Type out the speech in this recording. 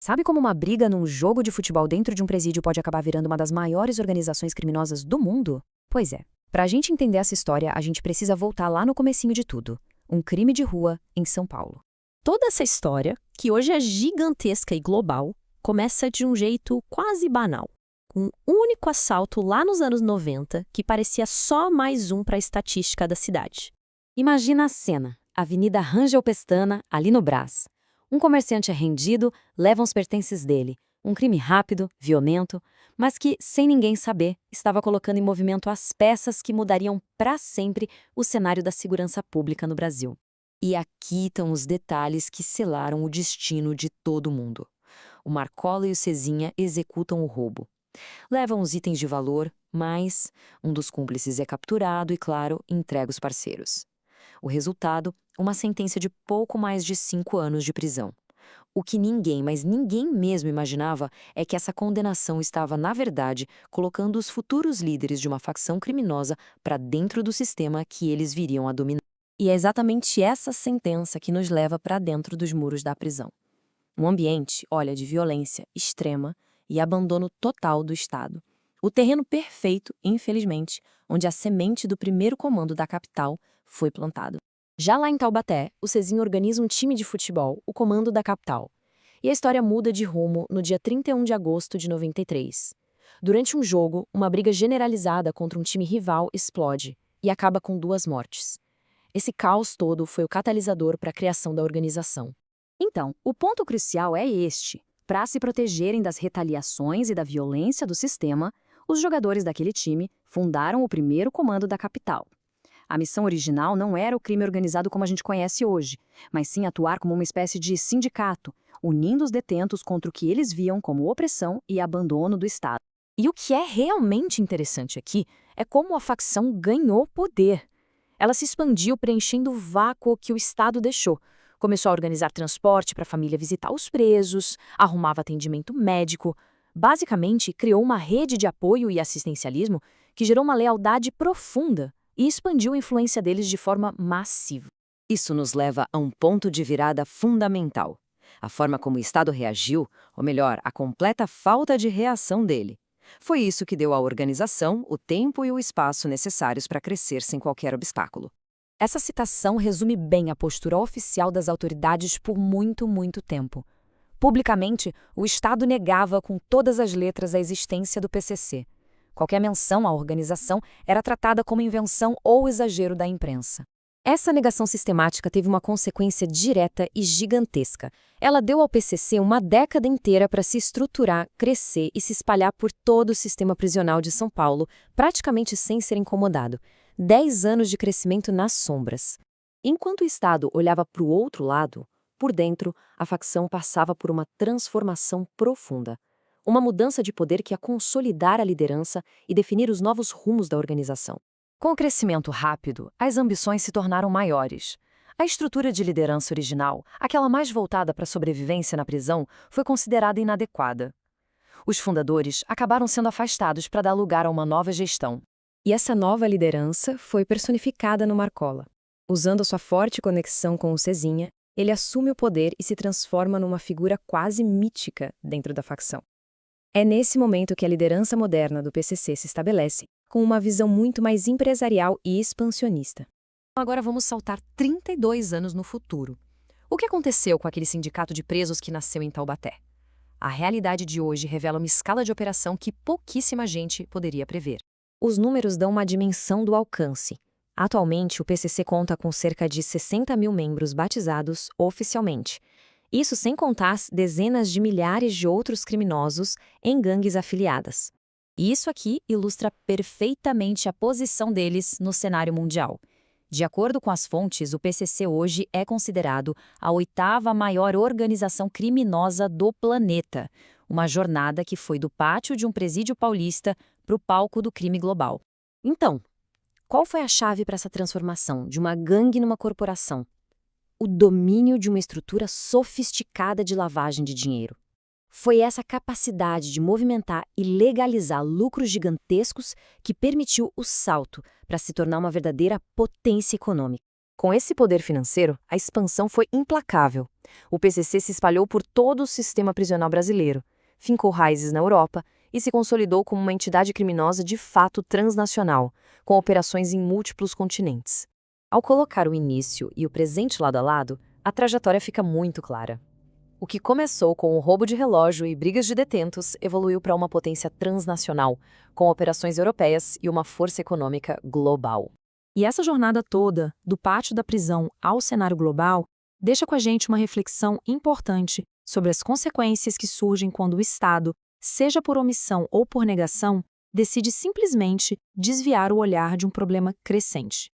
Sabe como uma briga num jogo de futebol dentro de um presídio pode acabar virando uma das maiores organizações criminosas do mundo? Pois é. Pra gente entender essa história, a gente precisa voltar lá no comecinho de tudo. Um crime de rua em São Paulo. Toda essa história, que hoje é gigantesca e global, começa de um jeito quase banal. Um único assalto lá nos anos 90 que parecia só mais um para a estatística da cidade. Imagina a cena. Avenida Rangel Pestana, ali no Brás. Um comerciante é rendido, leva os pertences dele. Um crime rápido, violento, mas que, sem ninguém saber, estava colocando em movimento as peças que mudariam para sempre o cenário da segurança pública no Brasil. E aqui estão os detalhes que selaram o destino de todo mundo. O Marcola e o Cezinha executam o roubo. Levam os itens de valor, mas um dos cúmplices é capturado e, claro, entrega os parceiros. O resultado, uma sentença de pouco mais de 5 anos de prisão. O que ninguém, mas ninguém mesmo imaginava é que essa condenação estava, na verdade, colocando os futuros líderes de uma facção criminosa para dentro do sistema que eles viriam a dominar. E é exatamente essa sentença que nos leva para dentro dos muros da prisão. Um ambiente, olha, de violência extrema e abandono total do Estado. O terreno perfeito, infelizmente, onde a semente do primeiro comando da capital foi plantado. Já lá em Taubaté, o Cezinha organiza um time de futebol, o Comando da Capital. E a história muda de rumo no dia 31 de agosto de 93. Durante um jogo, uma briga generalizada contra um time rival explode e acaba com 2 mortes. Esse caos todo foi o catalisador para a criação da organização. Então, o ponto crucial é este. Para se protegerem das retaliações e da violência do sistema, os jogadores daquele time fundaram o primeiro comando da capital. A missão original não era o crime organizado como a gente conhece hoje, mas sim atuar como uma espécie de sindicato, unindo os detentos contra o que eles viam como opressão e abandono do Estado. E o que é realmente interessante aqui é como a facção ganhou poder. Ela se expandiu preenchendo o vácuo que o Estado deixou. Começou a organizar transporte para a família visitar os presos, arrumava atendimento médico. Basicamente, criou uma rede de apoio e assistencialismo que gerou uma lealdade profunda e expandiu a influência deles de forma massiva. Isso nos leva a um ponto de virada fundamental. A forma como o Estado reagiu, ou melhor, a completa falta de reação dele. Foi isso que deu à organização o tempo e o espaço necessários para crescer sem qualquer obstáculo. Essa citação resume bem a postura oficial das autoridades por muito, muito tempo. Publicamente, o Estado negava com todas as letras a existência do PCC. Qualquer menção à organização era tratada como invenção ou exagero da imprensa. Essa negação sistemática teve uma consequência direta e gigantesca. Ela deu ao PCC uma década inteira para se estruturar, crescer e se espalhar por todo o sistema prisional de São Paulo, praticamente sem ser incomodado. 10 anos de crescimento nas sombras. Enquanto o Estado olhava para o outro lado, por dentro, a facção passava por uma transformação profunda. Uma mudança de poder que ia consolidar a liderança e definir os novos rumos da organização. Com o crescimento rápido, as ambições se tornaram maiores. A estrutura de liderança original, aquela mais voltada para a sobrevivência na prisão, foi considerada inadequada. Os fundadores acabaram sendo afastados para dar lugar a uma nova gestão. E essa nova liderança foi personificada no Marcola. Usando a sua forte conexão com o Cezinha, ele assume o poder e se transforma numa figura quase mítica dentro da facção. É nesse momento que a liderança moderna do PCC se estabelece, com uma visão muito mais empresarial e expansionista. Agora vamos saltar 32 anos no futuro. O que aconteceu com aquele sindicato de presos que nasceu em Taubaté? A realidade de hoje revela uma escala de operação que pouquíssima gente poderia prever. Os números dão uma dimensão do alcance. Atualmente, o PCC conta com cerca de 60 mil membros batizados oficialmente. Isso sem contar as dezenas de milhares de outros criminosos em gangues afiliadas. E isso aqui ilustra perfeitamente a posição deles no cenário mundial. De acordo com as fontes, o PCC hoje é considerado a 8ª maior organização criminosa do planeta. Uma jornada que foi do pátio de um presídio paulista para o palco do crime global. Então, qual foi a chave para essa transformação de uma gangue numa corporação? O domínio de uma estrutura sofisticada de lavagem de dinheiro. Foi essa capacidade de movimentar e legalizar lucros gigantescos que permitiu o salto para se tornar uma verdadeira potência econômica. Com esse poder financeiro, a expansão foi implacável. O PCC se espalhou por todo o sistema prisional brasileiro, fincou raízes na Europa e se consolidou como uma entidade criminosa de fato transnacional, com operações em múltiplos continentes. Ao colocar o início e o presente lado a lado, a trajetória fica muito clara. O que começou com o roubo de relógio e brigas de detentos evoluiu para uma potência transnacional, com operações europeias e uma força econômica global. E essa jornada toda, do pátio da prisão ao cenário global, deixa com a gente uma reflexão importante sobre as consequências que surgem quando o Estado, seja por omissão ou por negação, decide simplesmente desviar o olhar de um problema crescente.